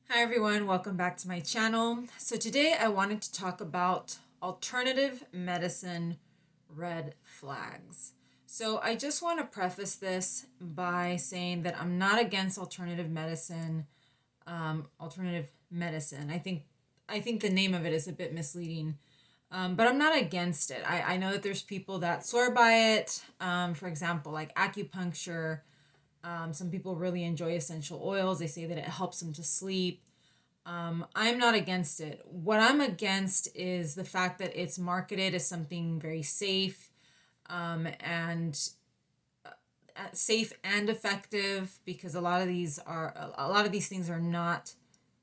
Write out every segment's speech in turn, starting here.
Hi everyone, welcome back to my channel. So today I wanted to talk about alternative medicine red flags. So I just want to preface this by saying that I'm not against alternative medicine. Alternative medicine. I think the name of it is a bit misleading, but I'm not against it. I know that there's people that swear by it. For example, like acupuncture. Some people really enjoy essential oils. They say that it helps them to sleep. I'm not against it. What I'm against is the fact that it's marketed as something very safe, and safe and effective, because a lot of these things are not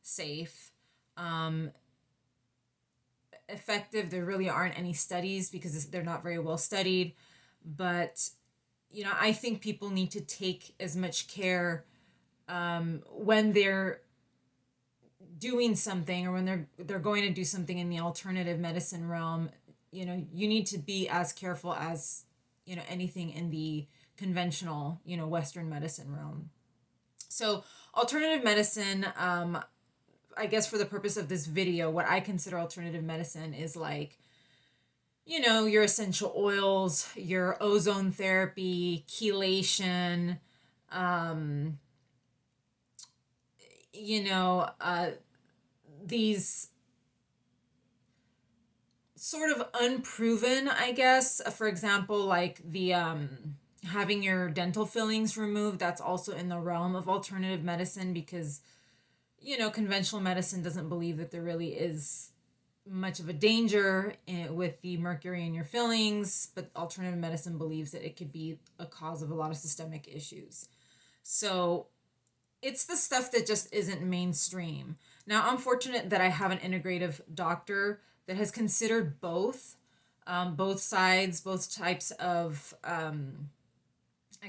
safe. Um, Effective, there really aren't any studies because they're not very well studied. But I think people need to take as much care when they're doing something, or when they're going to do something in the alternative medicine realm. You need to be as careful as anything in the conventional Western medicine realm. So alternative medicine, I guess for the purpose of this video, what I consider alternative medicine is like your essential oils, your ozone therapy, chelation, um you know uh these sort of unproven, I guess. For example, like the having your dental fillings removed, that's also in the realm of alternative medicine, because conventional medicine doesn't believe that there really is much of a danger with the mercury in your fillings, but alternative medicine believes that it could be a cause of a lot of systemic issues. So it's the stuff that just isn't mainstream. Now, I'm fortunate that I have an integrative doctor that has considered both sides, both types of, I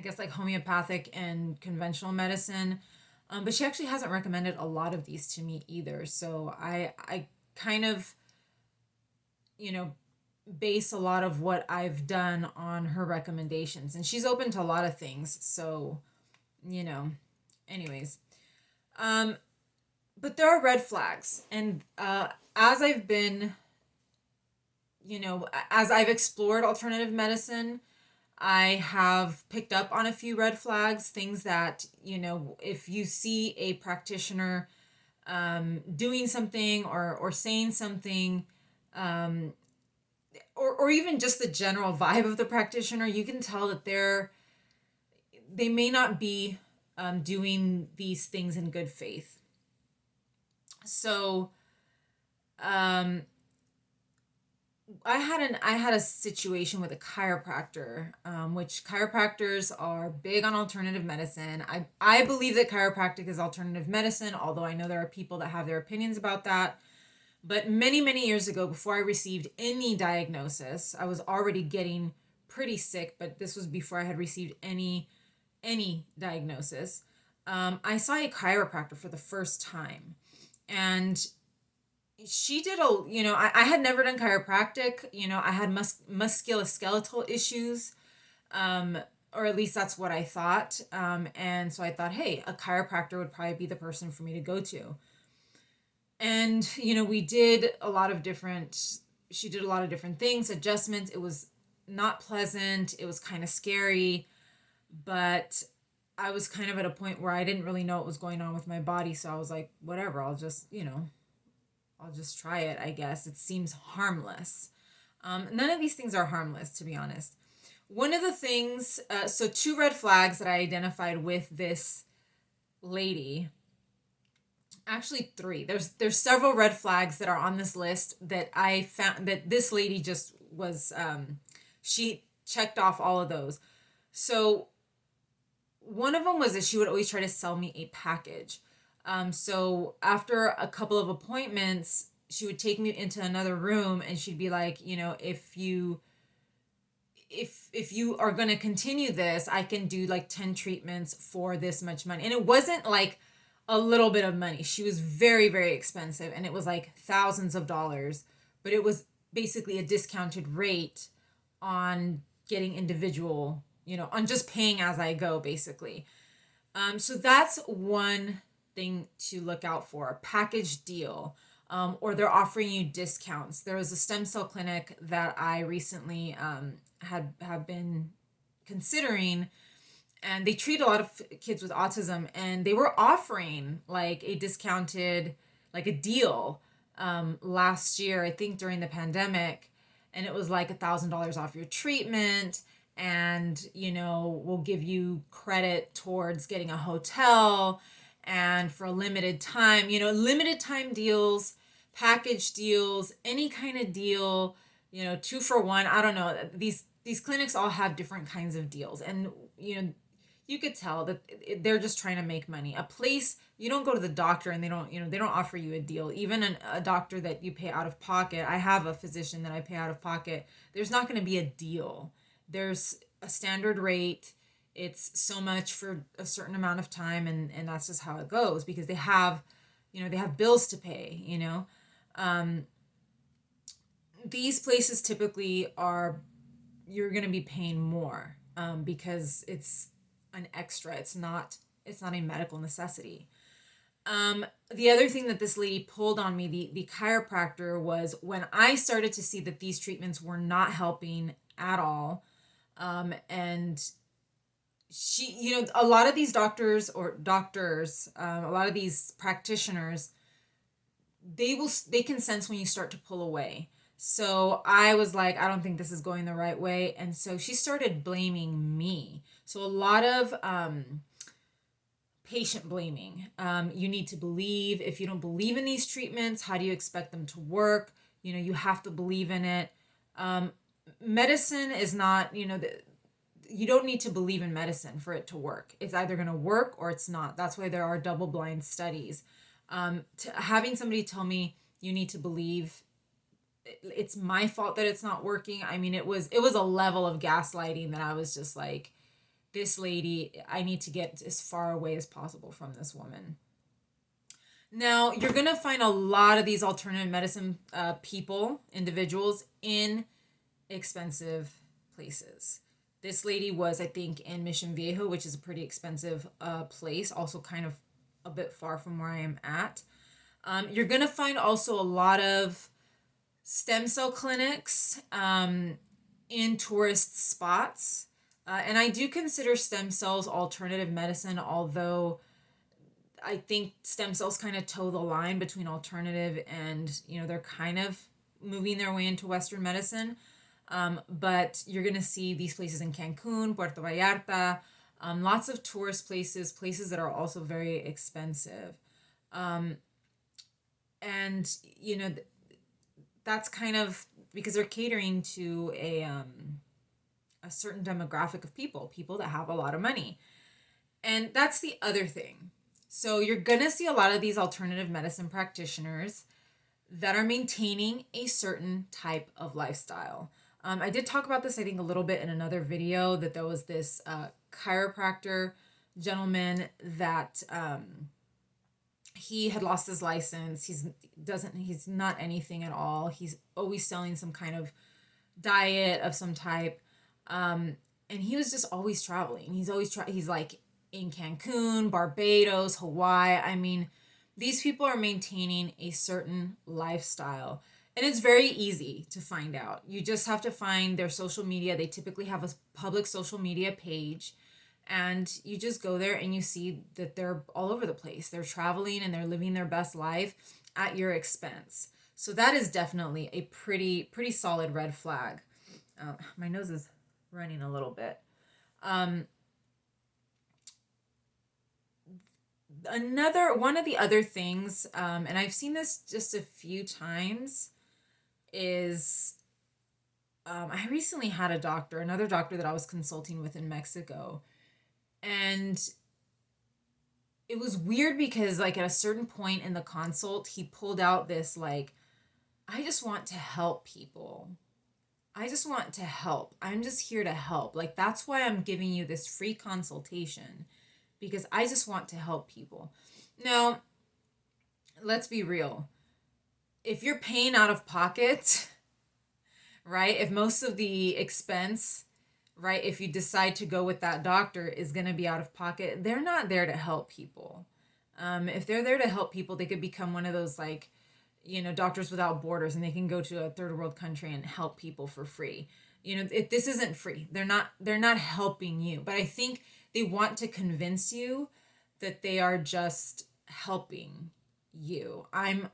guess, like homeopathic and conventional medicine. But she actually hasn't recommended a lot of these to me either. So I kind of, you know, base a lot of what I've done on her recommendations. And she's open to a lot of things. So, you know, anyways. Um, but there are red flags. And as I've been, as I've explored alternative medicine, I have picked up on a few red flags, things that, if you see a practitioner doing something or saying something, um, or even just the general vibe of the practitioner, you can tell that they may not be doing these things in good faith. So, um, I had a situation with a chiropractor, which chiropractors are big on alternative medicine. I believe that chiropractic is alternative medicine, although I know there are people that have their opinions about that. But many, many years ago, before I received any diagnosis, I was already getting pretty sick, but this was before I had received any diagnosis. I saw a chiropractor for the first time, and she did I had never done chiropractic. I had musculoskeletal issues, um, or at least that's what I thought. And so I thought, hey, a chiropractor would probably be the person for me to go to. And we did a lot of different she did a lot of different things, adjustments. It was not pleasant, it was kind of scary, but I was kind of at a point where I didn't really know what was going on with my body, so I was like, whatever, I'll just try it, I guess. It seems harmless. None of these things are harmless, to be honest. One of the things, so two red flags that I identified with this lady, actually three. There's several red flags that are on this list that I found that this lady just was, she checked off all of those. So one of them was that she would always try to sell me a package. So after a couple of appointments, she would take me into another room and she'd be like, if you are going to continue this, I can do like 10 treatments for this much money. And it wasn't like a little bit of money. She was very, very expensive, and it was like thousands of dollars, but it was basically a discounted rate on getting individual, on just paying as I go, basically. So that's one thing to look out for, a package deal, or they're offering you discounts. There was a stem cell clinic that I recently have been considering, and they treat a lot of kids with autism, and they were offering like a discounted, like a deal last year, I think during the pandemic, and it was like $1,000 off your treatment, and we'll give you credit towards getting a hotel, and for a limited time, limited time deals, package deals, any kind of deal, 2 for 1. I don't know, these clinics all have different kinds of deals, and you could tell that they're just trying to make money. A place, you don't go to the doctor and they don't offer you a deal. Even a doctor that you pay out of pocket. I have a physician that I pay out of pocket. There's not going to be a deal. There's a standard rate. It's so much for a certain amount of time, and that's just how it goes, because they have bills to pay. These places typically you're going to be paying more because it's an extra. It's not a medical necessity. The other thing that this lady pulled on me, the chiropractor, was when I started to see that these treatments were not helping at all. And she, a lot of these doctors, a lot of these practitioners, they can sense when you start to pull away. So I was like, I don't think this is going the right way. And so she started blaming me. So a lot of patient blaming. You need to believe. If you don't believe in these treatments, how do you expect them to work? You have to believe in it. Medicine is not, you don't need to believe in medicine for it to work. It's either going to work or it's not. That's why there are double-blind studies. Having somebody tell me you need to believe, it's my fault that it's not working. I mean, it was a level of gaslighting that I was just like, this lady, I need to get as far away as possible from this woman. Now, you're going to find a lot of these alternative medicine individuals in expensive places. This lady was, I think, in Mission Viejo, which is a pretty expensive place, also kind of a bit far from where I am at. You're going to find also a lot of stem cell clinics in tourist spots. And I do consider stem cells alternative medicine, although I think stem cells kind of toe the line between alternative and, they're kind of moving their way into Western medicine. But you're going to see these places in Cancun, Puerto Vallarta, lots of tourist places that are also very expensive. And, that's kind of because they're catering to a certain demographic of people that have a lot of money. And that's the other thing. So you're going to see a lot of these alternative medicine practitioners that are maintaining a certain type of lifestyle. I did talk about this, I think, a little bit in another video, that there was this chiropractor gentleman that he had lost his license. He's not anything at all. He's always selling some kind of diet of some type. And he was just always traveling. He's like in Cancun, Barbados, Hawaii. I mean, these people are maintaining a certain lifestyle. And it's very easy to find out. You just have to find their social media. They typically have a public social media page. And you just go there and you see that they're all over the place. They're traveling and they're living their best life at your expense. So that is definitely a pretty solid red flag. My nose is running a little bit. One of the other things, and I've seen this just a few times, is I recently had another doctor that I was consulting with in Mexico. And it was weird because, like, at a certain point in the consult, he pulled out this, like, I just want to help people. I just want to help. I'm just here to help. Like, that's why I'm giving you this free consultation, because I just want to help people. Now, let's be real. If you're paying out of pocket, right, if most of the expense, right, if you decide to go with that doctor, is going to be out of pocket, they're not there to help people. If they're there to help people, they could become one of those like, Doctors Without Borders, and they can go to a third world country and help people for free. This isn't free. They're not helping you, but I think they want to convince you that they are just helping you. I'm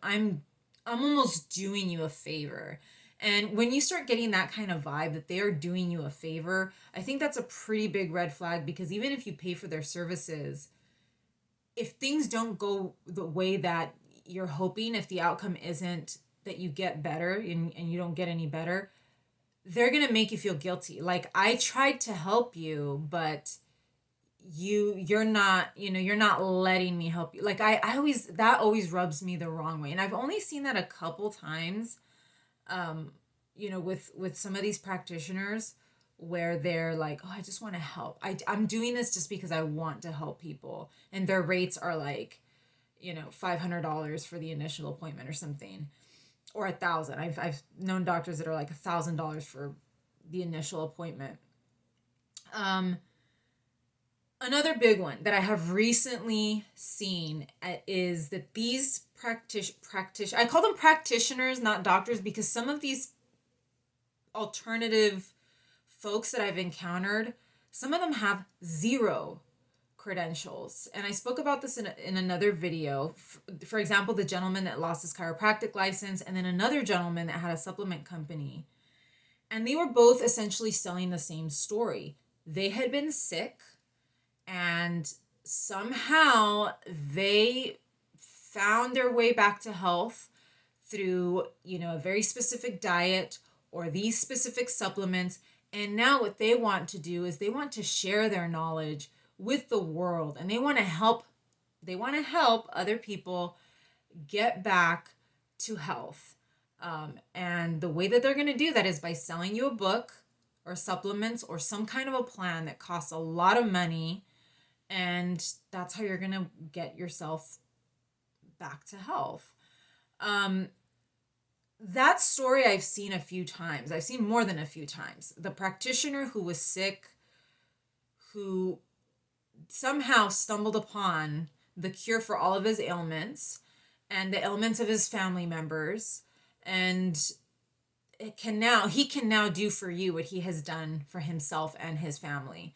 almost doing you a favor. And when you start getting that kind of vibe that they are doing you a favor, I think that's a pretty big red flag, because even if you pay for their services, if things don't go the way that you're hoping, if the outcome isn't that you get better and you don't get any better, they're going to make you feel guilty. Like, I tried to help you, but you're not letting me help you. Like, I always, that always rubs me the wrong way. And I've only seen that a couple times, with some of these practitioners, where they're like, oh, I just want to help. I'm doing this just because I want to help people. And their rates are like, $500 for the initial appointment or something, or $1,000. I've known doctors that are like $1,000 for the initial appointment. Another big one that I have recently seen is that these I call them practitioners, not doctors, because some of these alternative folks that I've encountered, some of them have zero credentials. And I spoke about this in another video. For example, the gentleman that lost his chiropractic license, and then another gentleman that had a supplement company. And they were both essentially selling the same story. They had been sick, and somehow they found their way back to health through, a very specific diet or these specific supplements. And now what they want to do is they want to share their knowledge with the world, and they want to help other people get back to health. And the way that they're going to do that is by selling you a book or supplements or some kind of a plan that costs a lot of money. And that's how you're going to get yourself back to health. That story I've seen a few times. I've seen more than a few times. The practitioner who was sick, who somehow stumbled upon the cure for all of his ailments and the ailments of his family members, and he can now do for you what he has done for himself and his family.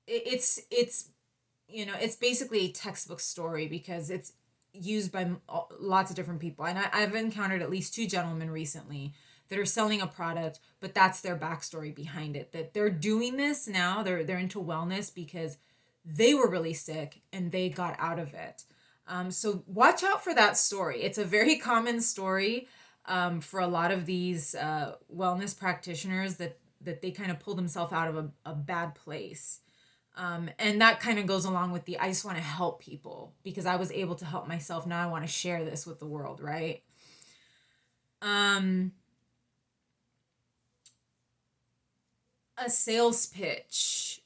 It's it's basically a textbook story, because it's used by lots of different people. And I've encountered at least two gentlemen recently that are selling a product, but that's their backstory behind it, that they're doing this now, they're into wellness because they were really sick and they got out of it. So watch out for that story. It's a very common story for a lot of these wellness practitioners, that they kind of pull themselves out of a bad place. And that kind of goes along with I just want to help people because I was able to help myself. Now I want to share this with the world, right? A sales pitch.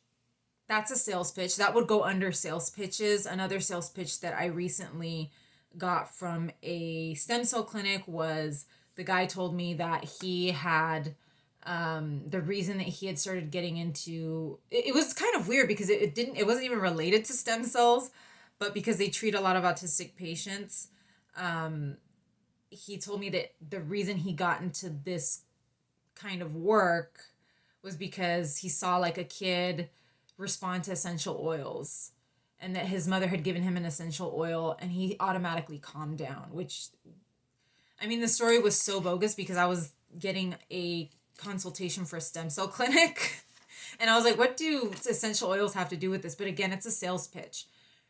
That's a sales pitch. That would go under sales pitches. Another sales pitch that I recently got from a stem cell clinic was, the guy told me that he had the reason that he had started getting into it was kind of weird because it wasn't even related to stem cells, but because they treat a lot of autistic patients, he told me that the reason he got into this kind of work was because he saw like a kid respond to essential oils, and that his mother had given him an essential oil and he automatically calmed down, which, I mean, the story was so bogus because I was getting a consultation for a stem cell clinic and I was like, what do essential oils have to do with this? But again, it's a sales pitch,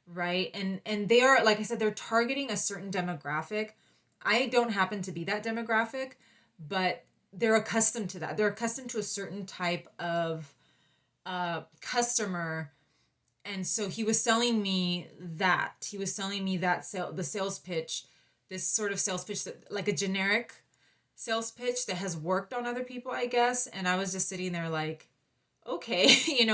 right? And they are, like I said, they're targeting a certain demographic. I don't happen to be that demographic, but they're accustomed to that. They're accustomed to a certain type of customer. And so he was selling me that. He was selling me that the sales pitch, this sort of sales pitch, that like a generic sales pitch that has worked on other people, I guess. And I was just sitting there like, okay,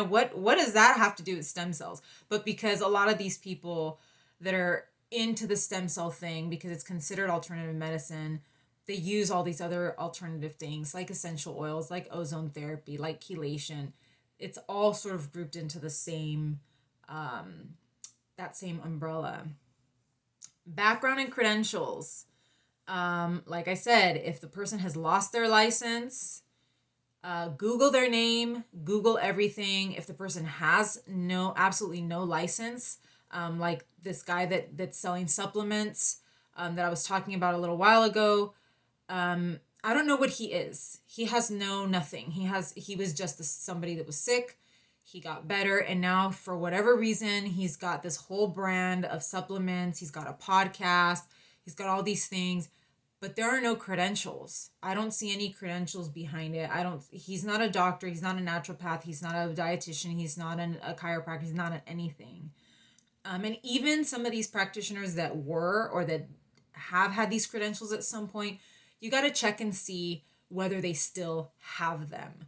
what does that have to do with stem cells? But because a lot of these people that are into the stem cell thing, because it's considered alternative medicine, they use all these other alternative things like essential oils, like ozone therapy, like chelation. It's all sort of grouped into the same that same umbrella. Background and credentials. Like I said, if the person has lost their license, Google their name, Google everything. If the person has absolutely no license, like this guy that's selling supplements, that I was talking about a little while ago, I don't know what he is. He has nothing. He was just somebody that was sick. He got better, and now for whatever reason, he's got this whole brand of supplements. He's got a podcast. He's got all these things, but there are no credentials. I don't see any credentials behind it. He's not a doctor. He's not a naturopath. He's not a dietitian. He's not a chiropractor. He's not anything. And even some of these practitioners that were, or that have had these credentials at some point, you got to check and see whether they still have them.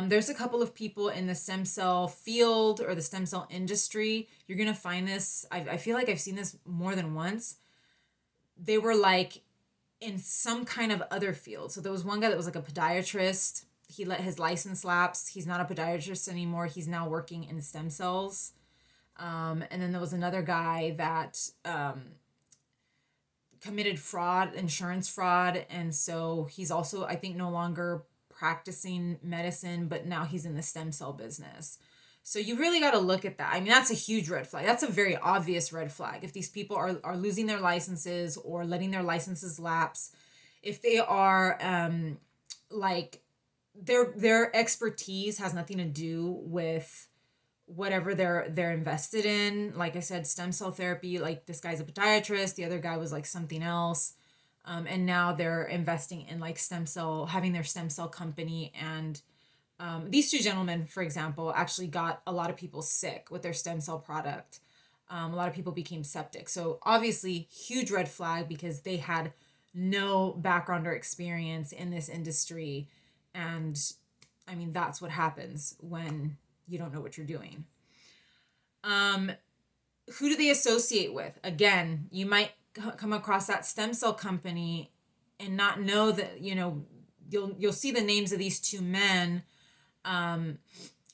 There's a couple of people in the stem cell field or the stem cell industry. You're going to find this. I feel like I've seen this more than once. They were like in some kind of other field. So there was one guy that was like a podiatrist. He let his license lapse. He's not a podiatrist anymore. He's now working in stem cells. And then there was another guy that committed fraud, insurance fraud. And so he's also, I think, no longer practicing medicine, but now he's in the stem cell business. So you really got to look at that. I mean, that's a huge red flag. That's a very obvious red flag. If these people are losing their licenses or letting their licenses lapse, if they are like their expertise has nothing to do with whatever they're invested in. Like I said, stem cell therapy, like this guy's a podiatrist, the other guy was like something else. And now they're investing in like stem cell, having their stem cell company. And these two gentlemen, for example, actually got a lot of people sick with their stem cell product. A lot of people became septic. So obviously, huge red flag, because they had no background or experience in this industry. And I mean, that's what happens when you don't know what you're doing. Who do they associate with? Again, you might come across that stem cell company and not know that, you'll see the names of these two men,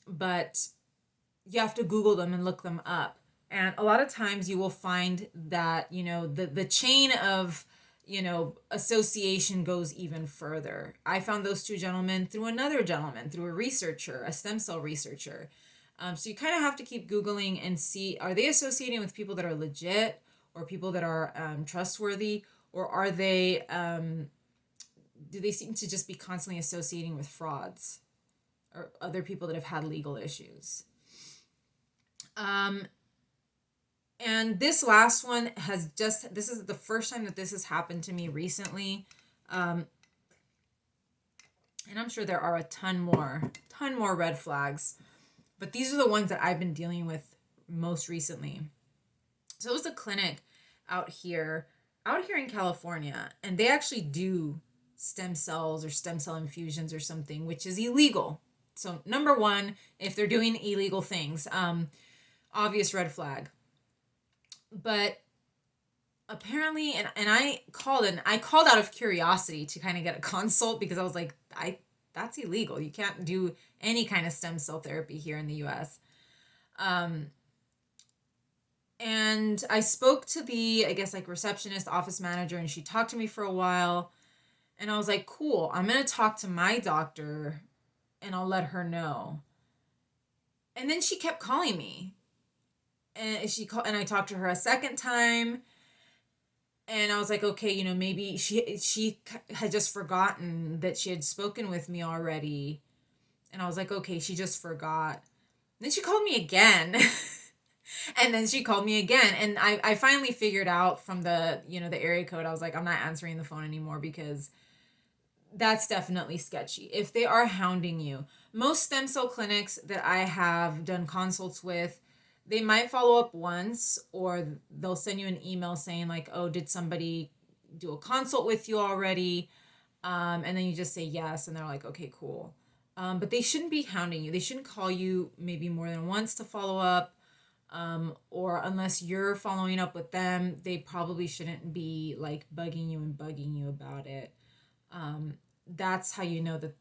but you have to Google them and look them up. And a lot of times you will find that, the chain of, association goes even further. I found those two gentlemen through another gentleman, through a researcher, a stem cell researcher. So you kind of have to keep Googling and see, are they associating with people that are legit or people that are trustworthy, or are they, do they seem to just be constantly associating with frauds or other people that have had legal issues? And this last one this is the first time that this has happened to me recently. And I'm sure there are a ton more red flags, but these are the ones that I've been dealing with most recently. So it was a clinic out here in California, and they actually do stem cells or stem cell infusions or something, which is illegal. So number one, if they're doing illegal things, obvious red flag. But apparently, and I called out of curiosity to kind of get a consult, because I was like, that's illegal. You can't do any kind of stem cell therapy here in the US. And I spoke to the, I guess, like receptionist, office manager, and she talked to me for a while. And I was like, cool, I'm going to talk to my doctor and I'll let her know. And then she kept calling me. And I talked to her a second time, and I was like, okay, maybe she had just forgotten that she had spoken with me already. And I was like, okay, she just forgot. And then she called me again. And then she called me again. And I finally figured out from the area code, I was like, I'm not answering the phone anymore, because that's definitely sketchy. If they are hounding you, most stem cell clinics that I have done consults with, they might follow up once, or they'll send you an email saying like, oh, did somebody do a consult with you already? And then you just say yes, and they're like, okay, cool. But they shouldn't be hounding you. They shouldn't call you maybe more than once to follow up. Or unless you're following up with them, they probably shouldn't be like bugging you about it. That's how you know that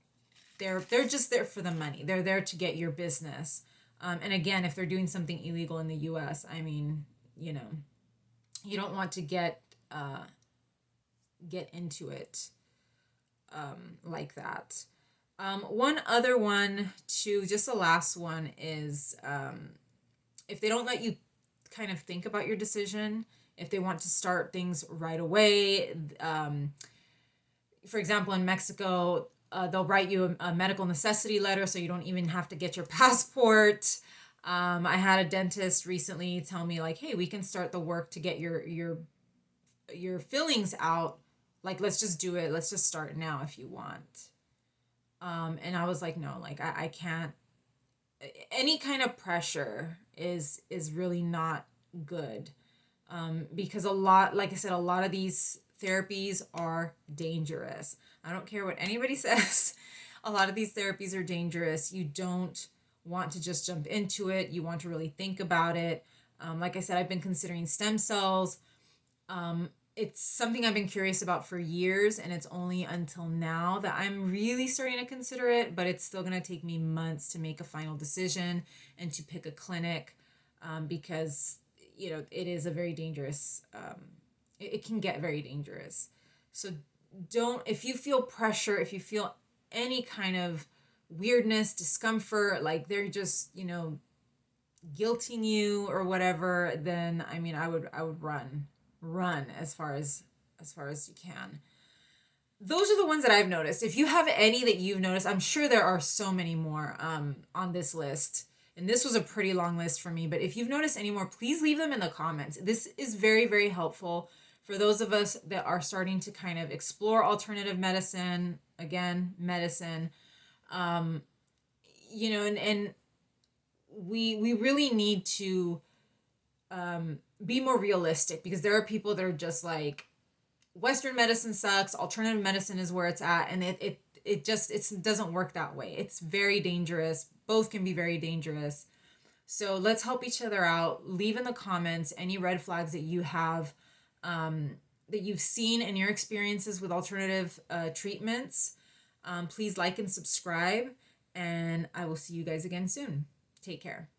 they're just there for the money. They're there to get your business. And again, if they're doing something illegal in the US, I mean, you know, you don't want to get into it like that. One other one too, just the last one is if they don't let you kind of think about your decision, if they want to start things right away, for example, in Mexico, they'll write you a medical necessity letter so you don't even have to get your passport. I had a dentist recently tell me like, hey, we can start the work to get your fillings out. Like, let's just do it. Let's just start now if you want. And I was like, no, like I can't. Any kind of pressure is really not good, because like I said, a lot of these therapies are dangerous. I don't care what anybody says. A lot of these therapies are dangerous. You don't want to just jump into it. You want to really think about it. Like I said, I've been considering stem cells. It's something I've been curious about for years, and it's only until now that I'm really starting to consider it, but it's still going to take me months to make a final decision and to pick a clinic, because, it is a very dangerous, it can get very dangerous. So if you feel pressure, if you feel any kind of weirdness, discomfort, like they're just, guilting you or whatever, then I would run as far as you can. Those are the ones that I've noticed. If you have any that you've noticed, I'm sure there are so many more on this list. And this was a pretty long list for me, but if you've noticed any more, please leave them in the comments. This is very, very helpful for those of us that are starting to kind of explore alternative medicine, again, medicine. And we really need to be more realistic, because there are people that are just like, Western medicine sucks, alternative medicine is where it's at, and it doesn't work that way. It's very dangerous. Both can be very dangerous. So let's help each other out. Leave in the comments any red flags that you have, that you've seen in your experiences with alternative treatments. Please like and subscribe, and I will see you guys again soon. Take care.